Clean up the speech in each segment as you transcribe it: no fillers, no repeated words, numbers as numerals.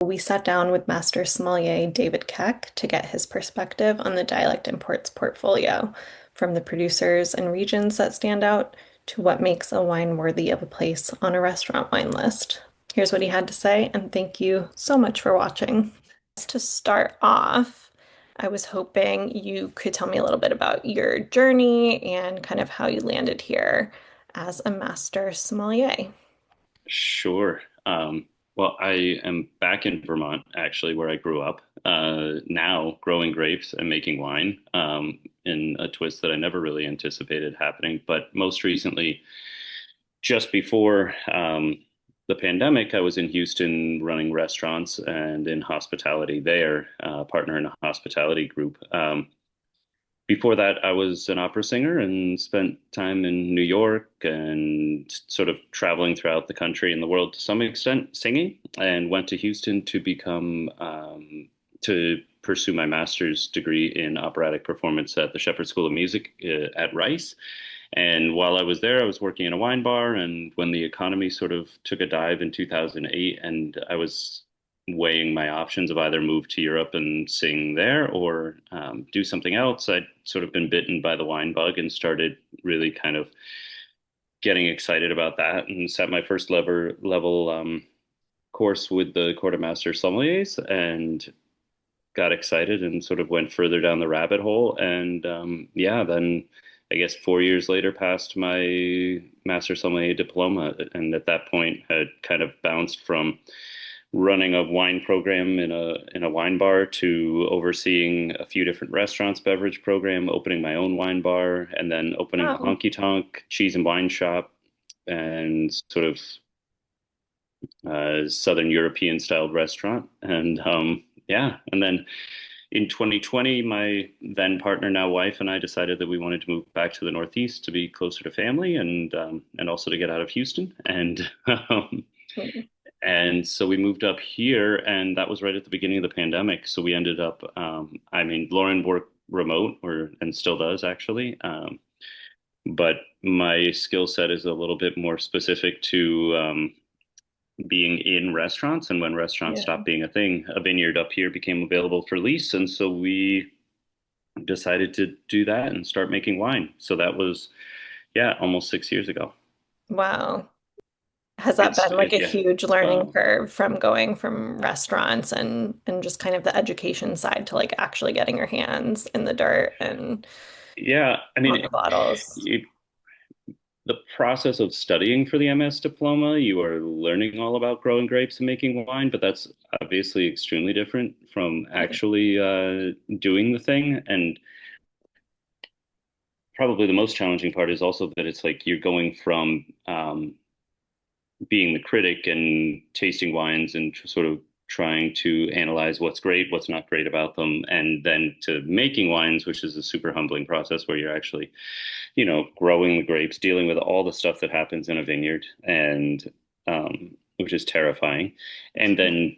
We sat down with Master Sommelier David Keck to get his perspective on the Dialect Imports portfolio, from the producers and regions that stand out to what makes a wine worthy of a place on a restaurant wine list. Here's what he had to say, and thank you so much for watching. To start off, I was hoping you could tell me a little bit about your journey and kind of how you landed here as a Master Sommelier. Sure. Well, I am back in Vermont, actually, where I grew up, now growing grapes and making wine, in a twist that I never really anticipated happening. But most recently, just before the pandemic, I was in Houston running restaurants and in hospitality there, partner in a hospitality group. Before that, I was an opera singer and spent time in New York and sort of traveling throughout the country and the world to some extent singing, and went to Houston to to pursue my master's degree in operatic performance at the Shepherd School of Music at Rice. And while I was there, I was working in a wine bar. And when the economy sort of took a dive in 2008, and I was weighing my options of either move to Europe and sing there or do something else, I'd sort of been bitten by the wine bug and started really kind of getting excited about that and set my first level course with the Court of Master Sommeliers and got excited and sort of went further down the rabbit hole. And yeah, then I guess 4 years later passed my Master Sommelier diploma. And at that point had kind of bounced from running a wine program in a wine bar to overseeing a few different restaurants beverage program, opening my own wine bar, and then opening a Wow. honky tonk cheese and wine shop and sort of Southern European styled restaurant. And yeah, and then in 2020, my then partner, now wife, and I decided that we wanted to move back to the Northeast to be closer to family and also to get out of Houston. And so we moved up here, and that was right at the beginning of the pandemic. So we ended up, I mean, Lauren worked remote, or and still does actually, but my skill set is a little bit more specific to being in restaurants. And when restaurants Yeah. stopped being a thing, a vineyard up here became available for lease, and so we decided to do that and start making wine. So that was, yeah, almost 6 years ago. Wow. Has that been like a Yeah. huge learning Well, curve from going from restaurants and just kind of the education side to like actually getting your hands in the dirt and yeah, I on mean, the bottles? it, the process of studying for the MS diploma, you are learning all about growing grapes and making wine, but that's obviously extremely different from actually doing the thing. And probably the most challenging part is also that it's like you're going from being the critic and tasting wines and sort of trying to analyze what's great, what's not great about them, and then to making wines, which is a super humbling process where you're actually, growing the grapes, dealing with all the stuff that happens in a vineyard, and which is terrifying. And then,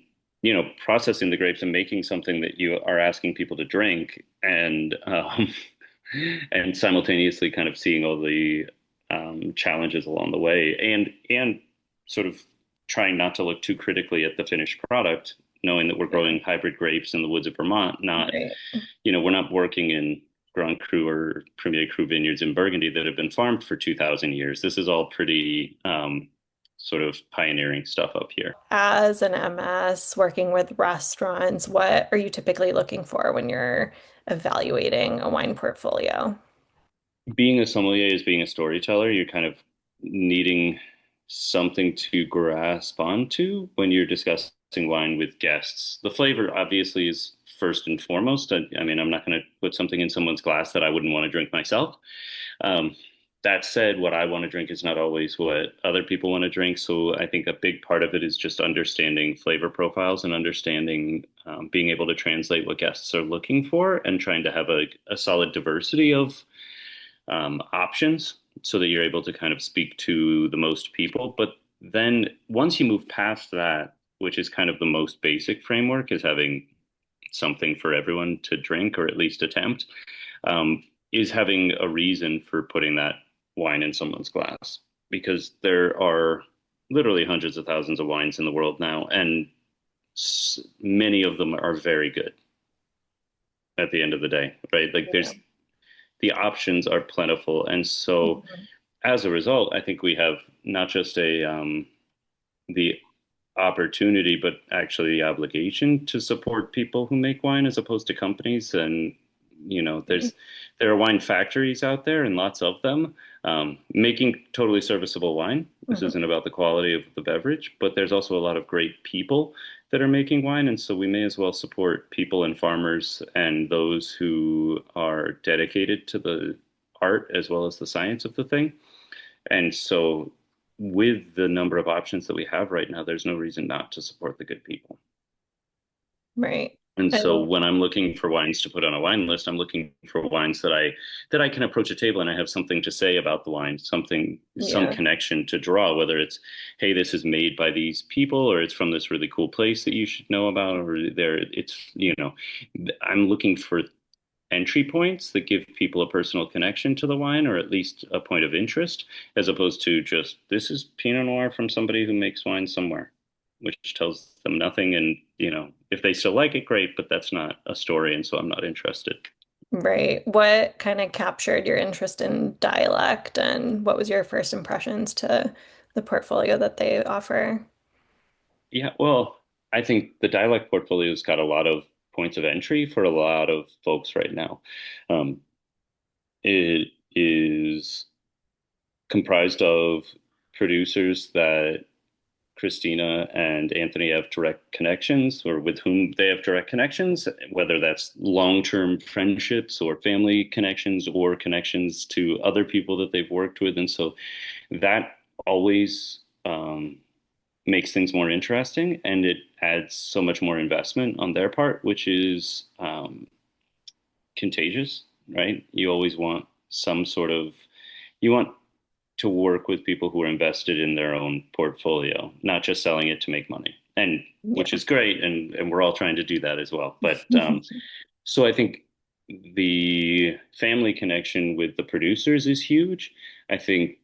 processing the grapes and making something that you are asking people to drink, and simultaneously kind of seeing all the challenges along the way, and sort of trying not to look too critically at the finished product, knowing that we're Yeah. growing hybrid grapes in the woods of Vermont, not, Right. we're not working in Grand Cru or Premier Cru vineyards in Burgundy that have been farmed for 2,000 years. This is all pretty sort of pioneering stuff up here. As an MS working with restaurants, what are you typically looking for when you're evaluating a wine portfolio? Being a sommelier is being a storyteller. You're kind of needing something to grasp onto when you're discussing wine with guests. The flavor obviously is first and foremost. I mean, I'm not going to put something in someone's glass that I wouldn't want to drink myself. Um, that said, what I want to drink is not always what other people want to drink. So I think a big part of it is just understanding flavor profiles and understanding, being able to translate what guests are looking for and trying to have a solid diversity of options so that you're able to kind of speak to the most people. But then once you move past that, which is kind of the most basic framework, is having something for everyone to drink or at least attempt, um, is having a reason for putting that wine in someone's glass. Because there are literally hundreds of thousands of wines in the world now. And many of them are very good at the end of the day, right? Like Yeah. there's the options are plentiful, and so Mhm. as a result, I think we have not just a the opportunity, but actually the obligation to support people who make wine as opposed to companies. And there are wine factories out there and lots of them making totally serviceable wine. This Mhm. isn't about the quality of the beverage, but there's also a lot of great people that are making wine. And so we may as well support people and farmers and those who are dedicated to the art as well as the science of the thing. And so, with the number of options that we have right now, there's no reason not to support the good people. Right. And so, And when I'm looking for wines to put on a wine list, I'm looking for wines that I can approach a table and I have something to say about the wine, some yeah, connection to draw, whether it's, hey, this is made by these people, or it's from this really cool place that you should know about, or I'm looking for entry points that give people a personal connection to the wine or at least a point of interest, as opposed to just this is Pinot Noir from somebody who makes wine somewhere, which tells them nothing. And, if they still like it, great, but that's not a story. And so I'm not interested. right. What kind of captured your interest in dialect and what was your first impressions to the portfolio that they offer? Yeah, well, I think the dialect portfolio's got a lot of points of entry for a lot of folks right now. Um, it is comprised of producers that Christina and Anthony have direct connections or with whom they have direct connections, whether that's long-term friendships or family connections or connections to other people that they've worked with. And so that always makes things more interesting and it adds so much more investment on their part, which is contagious, right? You always want you want to work with people who are invested in their own portfolio, not just selling it to make money. And which Yeah. is great, and we're all trying to do that as well. But so I think the family connection with the producers is huge. I think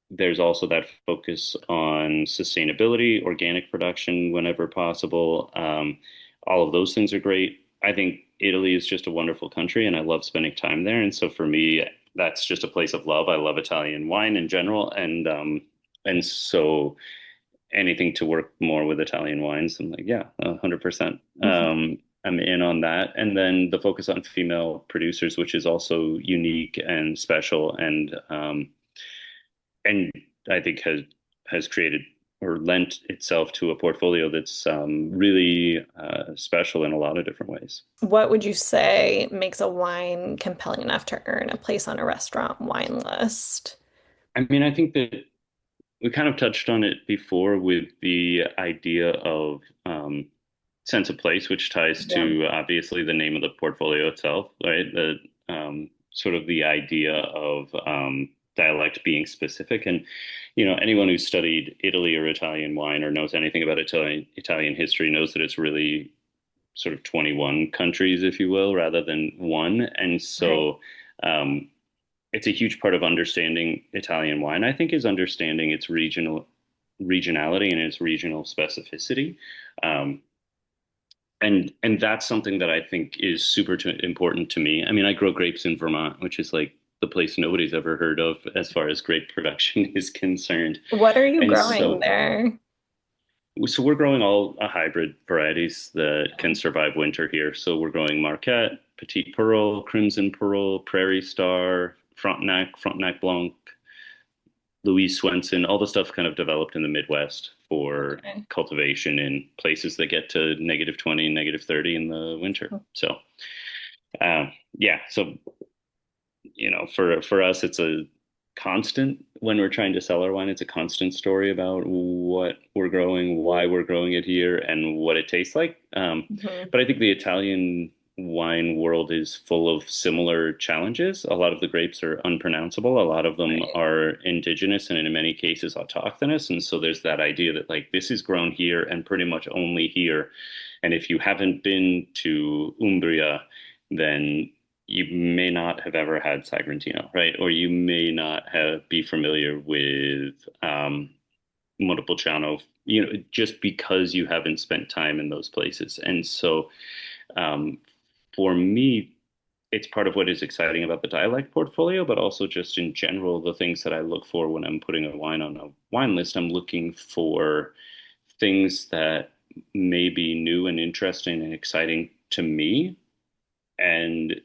there's also that focus on sustainability, organic production whenever possible. All of those things are great. I think Italy is just a wonderful country, and I love spending time there. And so for me, that's just a place of love. I love Italian wine in general, and so anything to work more with Italian wines, I'm like, yeah, 100%. I'm in on that. And then the focus on female producers, which is also unique and special, and I think has created or lent itself to a portfolio that's really special in a lot of different ways. What would you say makes a wine compelling enough to earn a place on a restaurant wine list? I mean, I think that we kind of touched on it before with the idea of sense of place, which ties Yeah. to obviously the name of the portfolio itself, right? The sort of the idea of dialect being specific, and anyone who's studied Italy or Italian wine or knows anything about Italian history knows that it's really sort of 21 countries, if you will, rather than one, and Right. so. Um, it's a huge part of understanding Italian wine, I think, is understanding its regionality and its regional specificity. Um, and that's something that I think is important to me. I mean, I grow grapes in Vermont, which is like the place nobody's ever heard of as far as grape production is concerned. What are you And growing so there? so we're growing all hybrid varieties that can survive winter here. So we're growing Marquette, Petit Pearl, Crimson Pearl, Prairie Star, Frontenac Blanc, Louise Swenson, all the stuff kind of developed in the Midwest for Okay. cultivation in places that get to -20, -30 in the winter. So, yeah, so for us, it's a constant when we're trying to sell our wine. It's a constant story about what we're growing, why we're growing it here, and what it tastes like. Mhm. But I think the Italian wine world is full of similar challenges. A lot of the grapes are unpronounceable. A lot of them Right. are indigenous and in many cases autochthonous. And so there's that idea that like this is grown here and pretty much only here. And if you haven't been to Umbria, then you may not have ever had Sagrantino, right? Or you may not have be familiar with multiple channel, just because you haven't spent time in those places. And so um, for me, it's part of what is exciting about the dialect portfolio, but also just in general, the things that I look for when I'm putting a wine on a wine list. I'm looking for things that may be new and interesting and exciting to me. And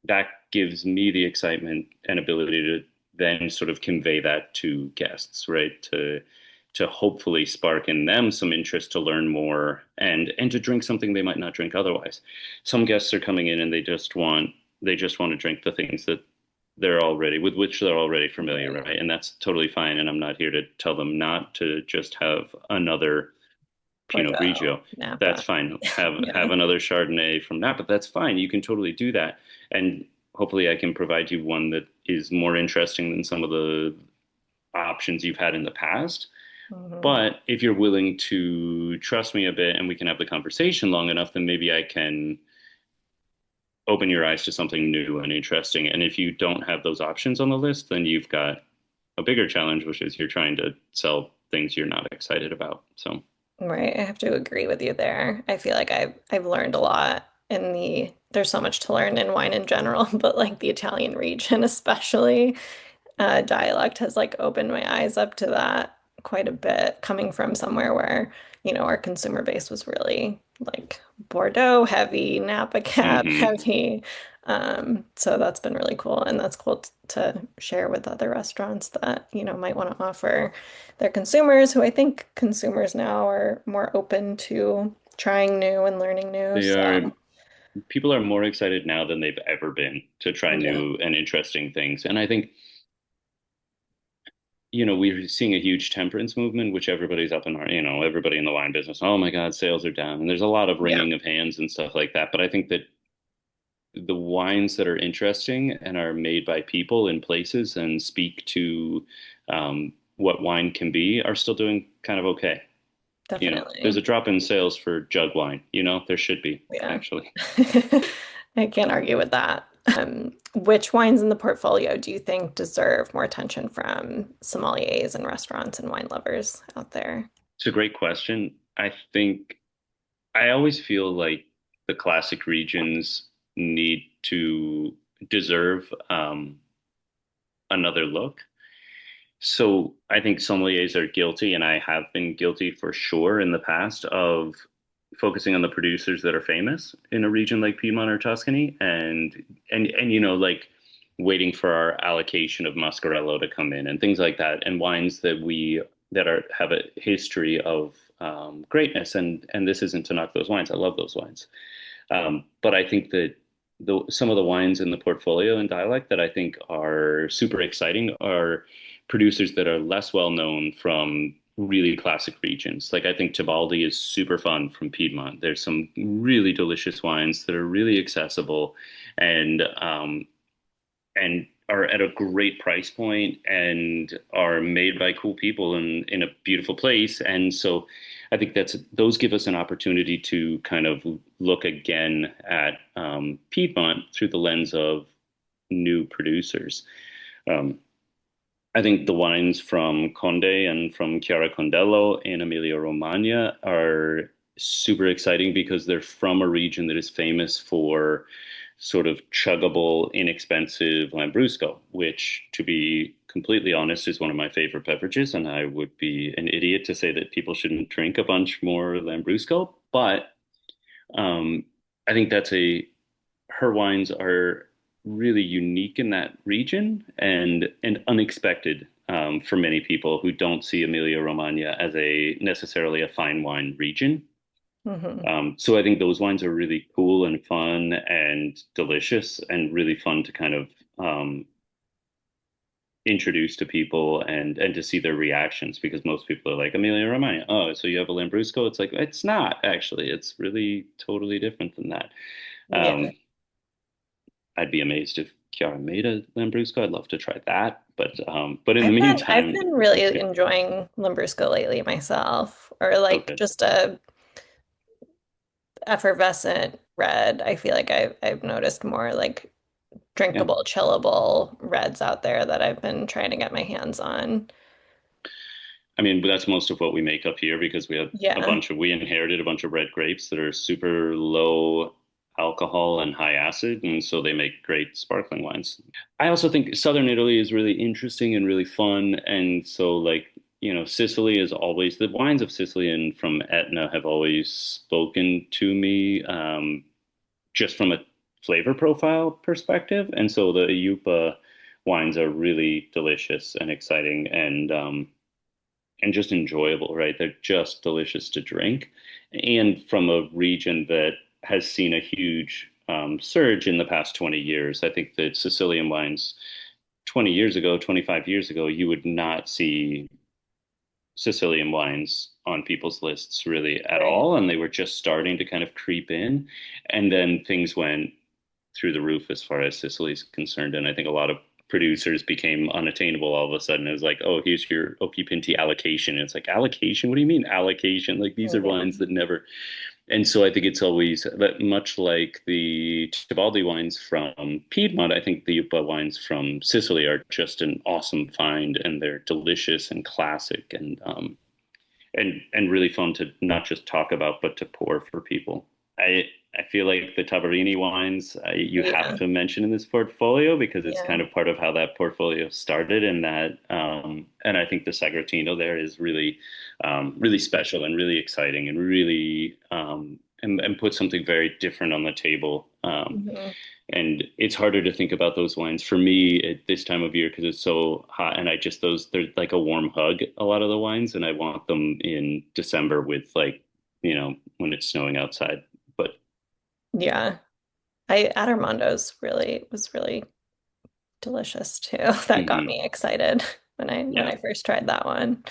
that gives me the excitement and ability to then sort of convey that to guests, right? To hopefully spark in them some interest to learn more and to drink something they might not drink otherwise. Some guests are coming in and they just want to drink the things that they're already with which they're already familiar, Right. right? And that's totally fine. And I'm not here to tell them not to just have another Pinot Bordeaux, Grigio. That's Napa. fine. Have Yeah. another Chardonnay from Napa. That's fine. You can totally do that. And hopefully I can provide you one that is more interesting than some of the options you've had in the past. Hmm. But if you're willing to trust me a bit and we can have the conversation long enough, then maybe I can open your eyes to something new and interesting. And if you don't have those options on the list, then you've got a bigger challenge, which is you're trying to sell things you're not excited about. So Right. I have to agree with you there. I feel like I've learned a lot in there's so much to learn in wine in general, but like the Italian region especially. Dialect has like opened my eyes up to that quite a bit, coming from somewhere where, our consumer base was really like Bordeaux heavy, Napa Cab mhm. heavy. So that's been really cool. And that's cool to share with other restaurants that, might want to offer their consumers, who I think consumers now are more open to trying new and learning new. They So are People are more excited now than they've ever been to try yeah, new and interesting things. And I think, we're seeing a huge temperance movement, which everybody's up in everybody in the wine business. Oh my God, sales are down. And there's a lot of yeah, wringing of hands and stuff like that. But I think that the wines that are interesting and are made by people in places and speak to what wine can be are still doing kind of okay. There's a definitely. drop in sales for jug wine, there should be Yeah. actually. I can't argue with that. Which wines in the portfolio do you think deserve more attention from sommeliers and restaurants and wine lovers out there? It's a great question. I always feel like the classic regions need to deserve another look. So I think sommeliers are guilty, and I have been guilty for sure in the past of focusing on the producers that are famous in a region like Piedmont or Tuscany, and like waiting for our allocation of Muscarello to come in and things like that, and wines that are have a history of greatness. And this isn't to knock those wines. I love those wines. But I think that some of the wines in the portfolio and dialect that I think are super exciting are producers that are less well known from really classic regions. Like I think Tibaldi is super fun from Piedmont. There's some really delicious wines that are really accessible and are at a great price point and are made by cool people in a beautiful place. And so I think those give us an opportunity to kind of look again at Piedmont through the lens of new producers. Um, I think the wines from Conde and from Chiara Condello in Emilia-Romagna are super exciting because they're from a region that is famous for sort of chuggable, inexpensive Lambrusco, which, to be completely honest, is one of my favorite beverages. And I would be an idiot to say that people shouldn't drink a bunch more Lambrusco. But um, I think her wines are really unique in that region and unexpected for many people who don't see Emilia Romagna as a necessarily a fine wine region. Hmm. So I think those wines are really cool and fun and delicious and really fun to kind of introduce to people and to see their reactions because most people are like Emilia Romagna. Oh, so you have a Lambrusco? It's like it's not actually. It's really totally different than that. Yeah. Um, I'd be amazed if Chiara made a Lambrusco. I'd love to try that. But in the I've meantime, been really it's good. enjoying Lambrusco lately myself, or like Okay. just a effervescent red. I feel like I've noticed more like Yeah. drinkable, chillable reds out there that I've been trying to get my hands on. I mean, that's most of what we make up here because Yeah. we inherited a bunch of red grapes that are super low alcohol and high acid, and so they make great sparkling wines. I also think southern Italy is really interesting and really fun, and so like, Sicily is always the wines of Sicily and from Etna have always spoken to me, just from a flavor profile perspective, and so the Iupa wines are really delicious and exciting and just enjoyable, right? They're just delicious to drink. And from a region that has seen a huge surge in the past 20 years. I think that Sicilian wines 20 years ago, 25 years ago, you would not see Sicilian wines on people's lists really at Right. all. And they were just starting to kind of creep in. And then things went through the roof as far as Sicily's concerned. And I think a lot of producers became unattainable all of a sudden. It was like, oh, here's your Pinti allocation. And it's like, allocation? What do you mean allocation? Like these are Yeah. wines that never. And so I think it's always much like the Tibaldi wines from Piedmont. I think the Upa wines from Sicily are just an awesome find, and they're delicious and classic, and really fun to not just talk about but to pour for people. I feel like the Tabarini wines you have Yeah. to mention in this portfolio because it's Yeah. kind of part of how that portfolio started, and I think the Sagrantino there is really really special and really exciting and really and put something very different on the table. Mhm. And it's harder to think about those wines for me at this time of year because it's so hot, and I just those they're like a warm hug, a lot of the wines, and I want them in December with like, when it's snowing outside. But Yeah. I Armando's really was really delicious too. That got mhm, me excited when yeah. I first tried that one.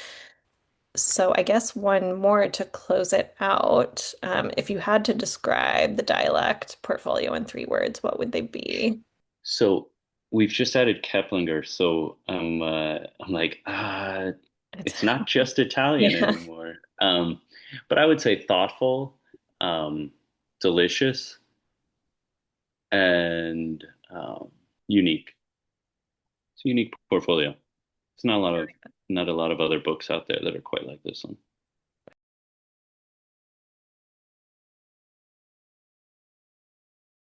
So I guess one more to close it out. If you had to describe the dialect portfolio in 3 words, what would they be? So we've just added Keplinger, so I'm like, It's it's not just Italian yeah, anymore. But I would say thoughtful, um, delicious, and unique. It's a unique portfolio. It's not a lot of other books out there that are quite like this one.